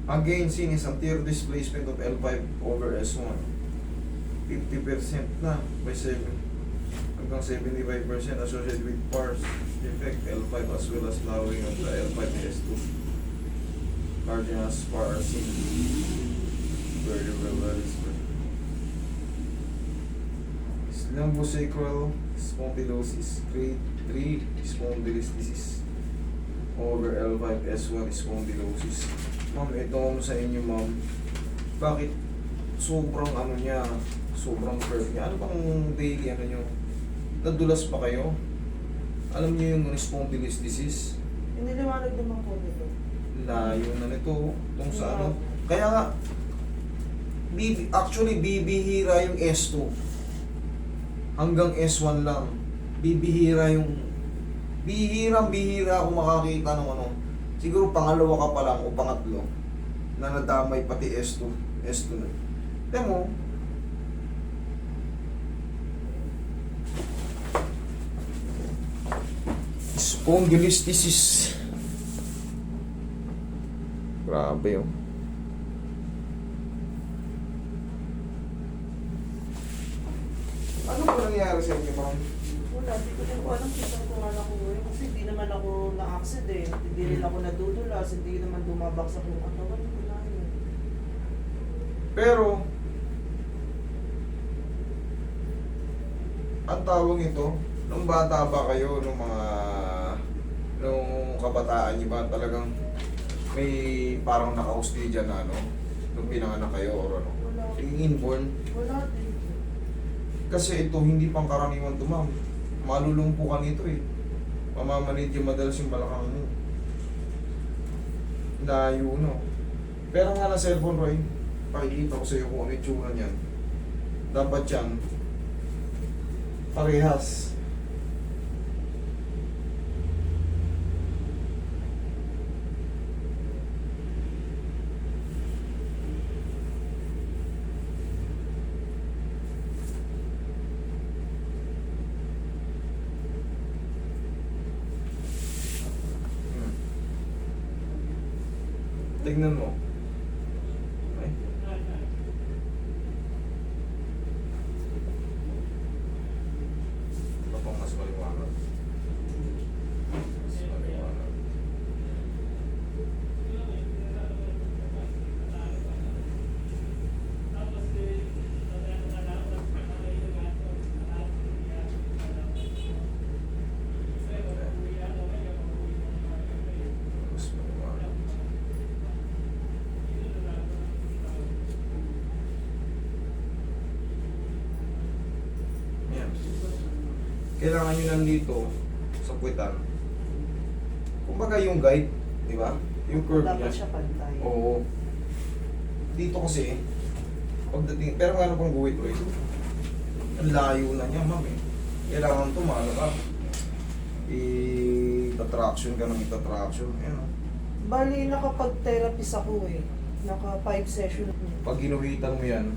Again, sin is anterior displacement of L5 over S1. 50% na by 7 hanggang 75% associated with pars defect L5 as well as lowering of the L5 S2. Cardinal pars sin. Very well. Lumbosacral spondylosis, grade 3 spondylosis over L5 S1 spondylosis. Ma'am, ito ako sa inyo, ma'am. Bakit sobrang ano niya, sobrang curve niya? Ano bang daily ano nyo? Nadulas pa kayo? Alam niyo yung spondylosis disease? Iniliwanag naman po nito. Layo na nito, itong sa ano. Kaya nga, actually bibihira yung S2. Hanggang S1 lang. Bibihira bihira ako makakita ng ano. Siguro pangalawa ka pa lang o pangatlo na nadamay pati S2 na. Tignan mo. Spondylosis. Grabe oh. Ano ba nangyari sa inyo, ma'am? Wala, di ko din ko alam kung ko anak ko eh. Kasi hindi naman ako na-accident, hindi rin ako nadudulas, hindi naman bumabaksak yung katawan ko na yun. Pero, ang tawag ito, nung bata ba kayo, nung kabataan niyo ba, talagang may parang naka-hostage dyan na ano, nung pinanganak kayo or ano? Wala. Yung inborn. Wala din. Kasi ito, hindi pang karaniwan to, ma'am. Malulumpukan ito eh. Mamamanid yung madalas yung balakang mo. Layo, no? Pero nga na cellphone, Roy, pakikita ko sa iyo kung ano yung tsura niyan. Dapat yan, parehas. Tignan mo. Okay. Ito pang mas maliwanag. Mas maliwanag. Mas maliwanag. Yan. Kailangan nyo nandito sa puwitan. Kumbaga yung guide, di ba? Yung curve Dapat niya. siya pantay. Oo. Dito kasi, pagdating, pero nga ano pang guhit, Roy? Ang layo na niya, ma'am eh. Kailangan tumalo ka. I-traction ka ng ita-traction. Ayan o. Bali, nakapag-therapist ako eh. Naka 5 session. Pag ginuhitan mo yan,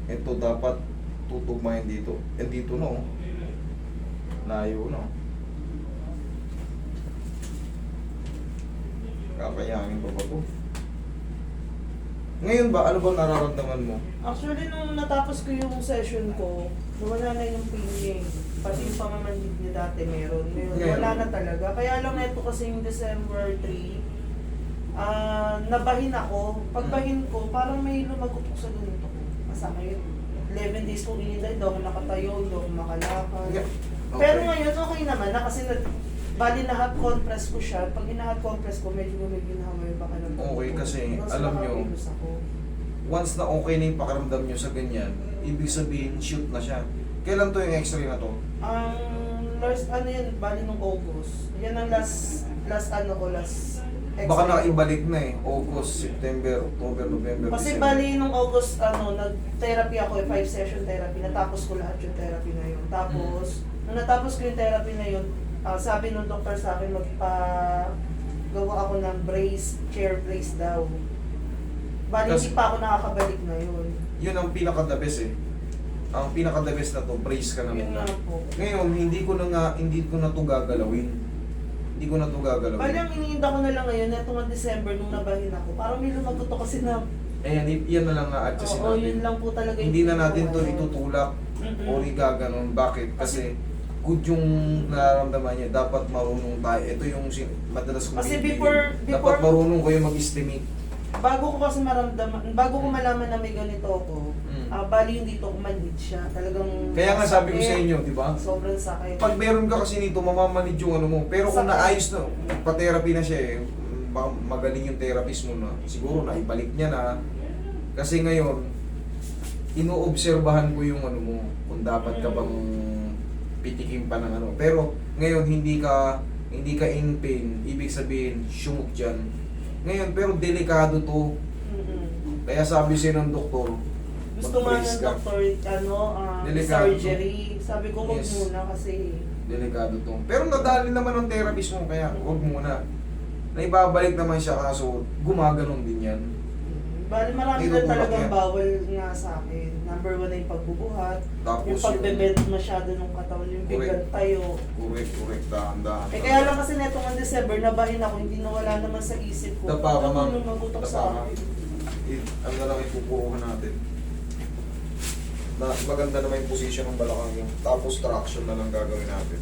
ito dapat tutugmahin dito. Eh dito no. Layo no. Kakayangin pa ba to? Ngayon ba, ano ba nararamdaman mo? Actually, nung natapos ko yung session ko, nawala na yung pain niya eh. Pati yung pamamanhid niya dati meron. Ngayon, Ngayon. wala na talaga. Kaya lang ito kasi yung December 3, nabahin ako. Pagbahin ko, parang may lumagupok sa ganito ko. Masakit. 11 days ko ininday, hindi ako nakatayo, hindi ako makalakad. Yeah. Okay. Pero ngayon, okay naman na kasi bali na-hot compress ko siya. Pag hina-hot compress ko, medyo ginawa yung pakiramdam ko. Okay, kasi Tapos alam nyo, nakapilus ako. once na okay na yung pakiramdam nyo sa ganyan, ibig sabihin, shoot na siya. Kailan to yung x-ray na to? Ang last, ano yan, bali nung August. Yan ang last Baka X-ray. naibalik na eh. August, September, October, November, Kasi December. bali nung August, nag-therapy ako, 5 session therapy. Natapos ko lahat yung therapy na yun. Tapos, nung natapos ko yung therapy na yun, sabi nung doktor sa akin, gawa ako ng brace, chair brace daw. Bali, Kasi- hindi pa ako nakakabalik na yun. Yun ang pinaka-the best eh. Ang pinaka-the best na to, brace ka na Yun muna. nga po. Ngayon, hindi ko na to gagalawin. Hindi ko na to gagalawin. Bali, ang iniinda ko na lang ngayon, netong mga December, nung nabahin ako, parang may lumagot to kasi na, Ayan, yan na lang na-adjustin oo, natin. yun lang po talaga yung Hindi na natin to ano. itutulak Mm-mm. o igaganon. Bakit? Kasi good yung nararamdaman niya. Dapat marunong tayo. Ito yung madalas kong Kasi bibigyan. before- Dapat marunong kayo mag-estimate. Bago ko kasi maramdaman, bago ko malaman na may ganito ako, bali hindi to kumanid siya. Talagang Kaya nga sabi ko sakit, sa inyo, di ba? sobrang sakit. Pag meron ka kasi nito, mamamanid yung ano mo. Pero kung Sakit. naayos na, pa-therapy na siya eh, magaling yung therapist mo na, siguro na ibalik niya na. Kasi ngayon, inoobserbahan ko yung ano mo, kung dapat ka bang pitikin pa ng ano. Pero ngayon, hindi ka in pain, ibig sabihin, sumuk dyan. Ngayon, pero delikado to. Mm-mm. Kaya sabi siya ng doktor, Gusto nga mag-brace ng ka. doktor, Delikado. surgery. Sabi ko, huwag Yes. muna kasi. Delikado to. Pero nadali naman ng therapist mo, kaya huwag muna. Naibabalik naman siya, kaso gumaganon din yan. Bali, marami Tinutulak na talagang yan. bawal nga sa akin. Number 1 na yung pagbubuhat, Tapos yung pagbebend masyado ng katawan, yung biglang tayo. Correct, dahan-dahan. Eh kaya lang kasi netong ang December, nabahin ako, hindi nawala naman sa isip ko. Dapa ka, ma'am. Nung magutok Dapa sa ka. akin. Ano na lang ipupuruhan natin. Maganda naman yung position ng balakang yun. Tapos traction na lang gagawin natin.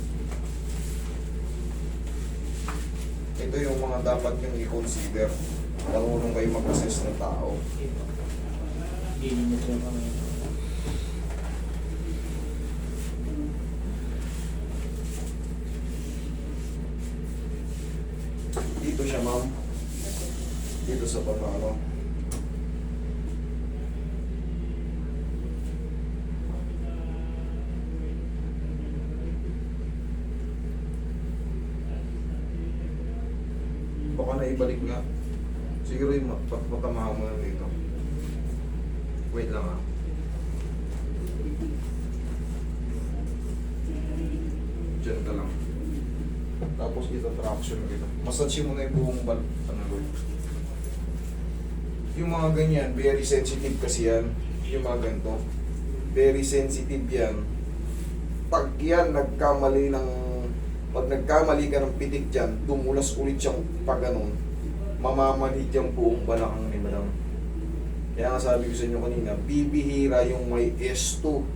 Ito yung mga dapat yung i-consider. Marunong kayo mag-assess ng tao. Dito siya, ma'am. Dito sa pamano. Baka na ibalik nga. Siguro yung matamahan mo na dito. Wait lang ah. Diyan ka lang. Tapos dito traction mo dito. Massage mo na yung buong ano Lord. Yung mga ganyan, very sensitive kasi yan. Yung mga ganito. Very sensitive yan. Pag yan pag nagkamali ka ng pitik dyan, dumulas ulit siyang pag ganun, mamamanhid yung buong balakang ni madam. Kaya nga sabi ko sa inyo kanina, bibihira yung may S2.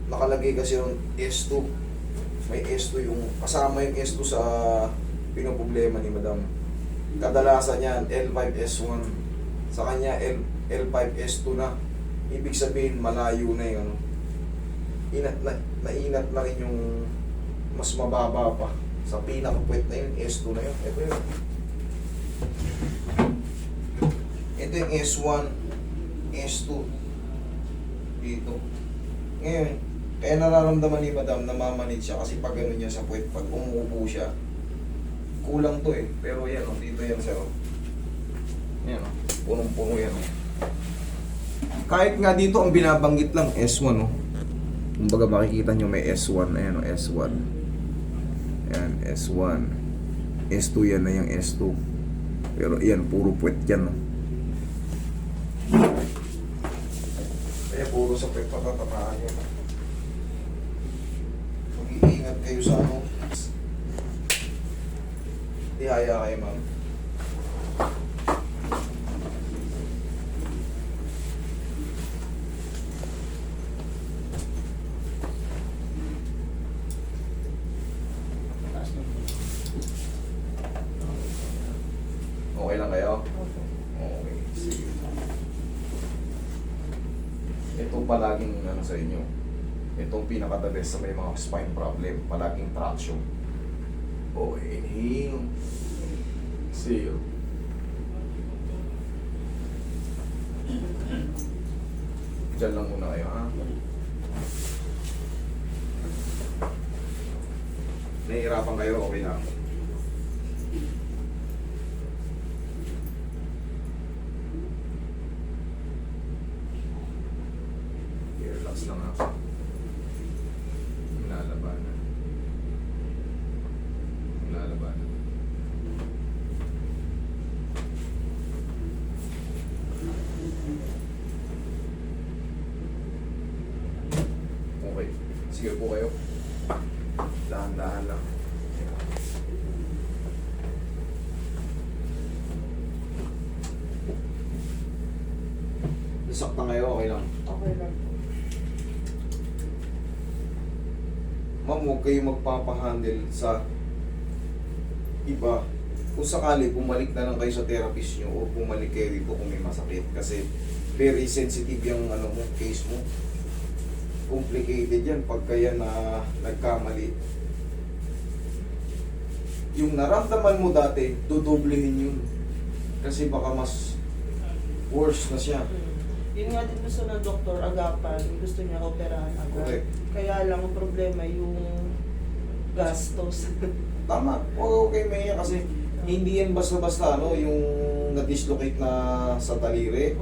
Nakalagay kasi yung S2. May S2 yung, kasama yung S2 sa pinoproblema ni madam. Kadalasan yan, L5S1. Sa kanya, L5S2 na. Ibig sabihin, malayo na yung nainat na rin yung mas mababa pa. Sa pinakapuwet na yun, S2 na yun. Ito yun. Ito yung S1, S2. Dito. Ngayon, kaya nararamdaman ni madam na mamanid siya kasi pag gano'n niya sa puwet, pag umuupo siya, kulang to eh. Pero yan o, dito yan sir. Yan o, punong-puno yan o. Kahit nga dito ang binabanggit lang, S1 o. Kumbaga makikita nyo may S1, ayan o, S1. Ayan, S1. S2 yan na yung S2. Pero yan, puro puwet yan o. Kaya puro sa puwet patatamaan yun. Mag-iingat kayo sa ano. Ihaya kayo ma'am. Okay lang kayo? Okay, sige. Ito palaging ano sa inyo. Itong pinaka-the best sa may mga spine problem. Palaging traction. Okay, inhale. Exhale. Diyan lang muna kayo, ha? Nahihirapan kayo, okay lang. Relax lang ako. Lalabanan. Lalabanan. Okay. Sige po kayo. Dahan-dahan lang. sakta ngayon, okay lang. Okay lang po. Ma'am, huwag kayo magpapahandle sa iba. Kung sakali, bumalik na lang kayo sa therapist nyo o bumalik kayo dito kung may masakit. Kasi very sensitive yung ano mo, case mo. Complicated yan pagka yan na nagkamali. Yung naramdaman mo dati, dudoblehin yun. Kasi baka mas worse na siya. Yun nga din gusto ng doktor, agapan. Gusto niya operahan agad. Correct. Kaya lang ang problema yung gastos. Tama. Oo, okay, Maya, kasi hindi yan basta-basta ano, yung na-dislocate na sa talire.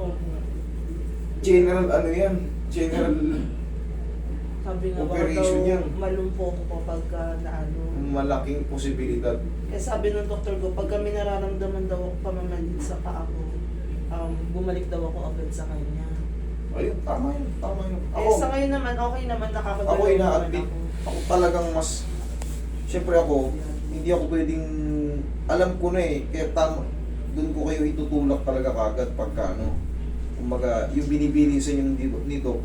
General ano yan? General Sabi nga operation yan. malumpo ko kapag naano. Malaking posibilidad. Eh sabi ng doktor ko, pag kami nararamdaman daw ako pamamanid sa paa ko, bumalik daw ako agad sa kanya. Ayun, tama yun. Tama yun. Eh sa ngayon naman, okay naman, nakakagalaw Ako naman ina-admit. Ako talagang mas... Siyempre ako, hindi ako pwedeng... Alam ko na eh. Kaya tama. Doon ko kayo itutulak talaga kagad pagka ano. Kumbaga, yung binibili sa inyo nito,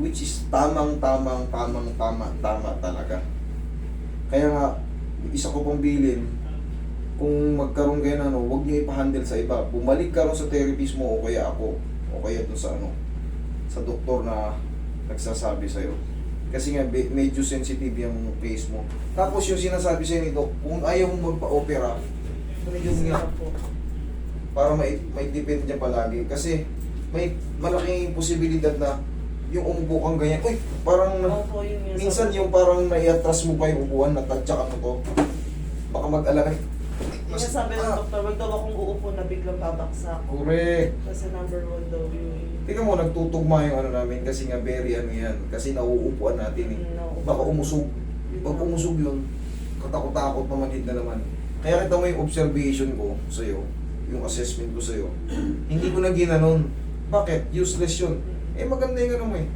which is tama talaga. Kaya nga, isa ko pang bilin, kung magkaroon kayo na ano, huwag niyo ipahandle sa iba. Bumalik ka rin sa therapist mo o kaya ako, o kaya doon sa ano, sa doktor na nagsasabi sa'yo. Kasi nga, medyo sensitive yung case mo. Tapos yung sinasabi sa'yo nito, kung ayaw mo magpa-opera, yun nga, para may depend niya palagi. Kasi may malaking posibilidad na yung umupo kang ganyan, uy, parang Opo, yun yun. minsan yung parang naiatras mo pa yung upuan, natadyakan mo to. Baka mag-alala. Yung sabi ng doktor, wag daw akong uupo na biglang babaksak. Correct. Kasi number 1 daw yun. Tingnan mo, nagtutugma yung ano namin kasi nga very ano yan. Kasi nauupuan natin eh. Baka umusog. Pag umusog yun, katakot-takot mamanhid na naman. Kaya kita mo yung observation ko sa'yo, yung assessment ko sa'yo. Hindi ko na ginanon. Bakit? Useless yun. Eh maganda yung ano mo eh.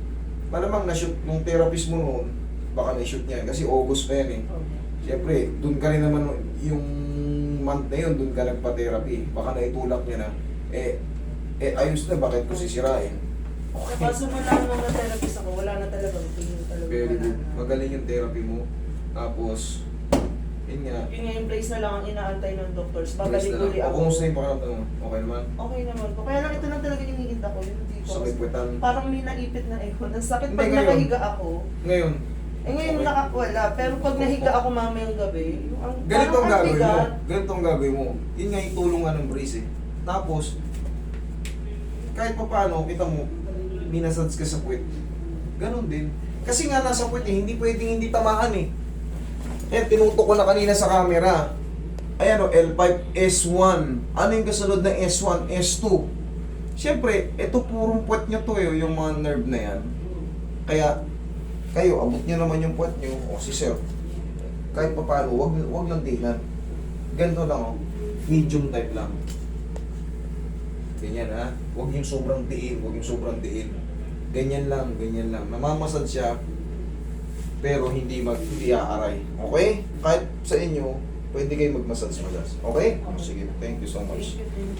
Malamang na-shoot nung therapist mo noon, baka na-shoot niya kasi August pa yan eh. Siyempre, doon ka rin naman yung month na yun, doon ka nagpa-therapy. Baka naitulak niya na, ayos na, bakit ko sisirain? Okay. Kaso mo lang nung na-therapist ako, wala na talaga. Tingin talaga. Very wala good. na. Magaling yung therapy mo. Tapos, yun nga. Yun nga yung place na lang ang inaantay ng doctors. Rest Babalik na lang. uli O ako. kumusta yung pakiramdam mo? Okay naman? Okay naman po. Kaya lang ito lang talaga yung hinihinda ko. Yung tipo. Sa may puwetan. Parang may naipit na ehon. Ang sakit Hindi, pag ngayon. nakahiga ako. Ngayon, Eh ngayon Okay. nakawala. Pero pag nahiga ako mamayang gabi, ganito ang parang gagawin mo. bigat. Ganito ang gagawin mo. Yun nga yung tulungan ng brace eh. Tapos, kahit pa paano, kita mo, minasage ka sa puwet. Ganon din. Kasi nga nasa puwet eh, hindi pwedeng hindi tamaan eh. Eh, tinutok ko na kanina sa camera. Ayan o, L5, S1. Ano yung kasunod ng S1, S2? Siyempre, ito purong puwet nyo to eh, yung mga nerve na yan. Kaya, kayo, abot nyo naman yung puwet nyo, o si sir. Kahit pa paano, wag lang dinan. Ganito lang o, medium type lang. Ganyan ha, wag yung sobrang diin, wag yung sobrang diin. Ganyan lang, ganyan lang. Namamasad siya, pero hindi aaray. Okay? Kahit sa inyo, pwede kayo mag-massage. Okay? Sige, thank you so much. Thank you.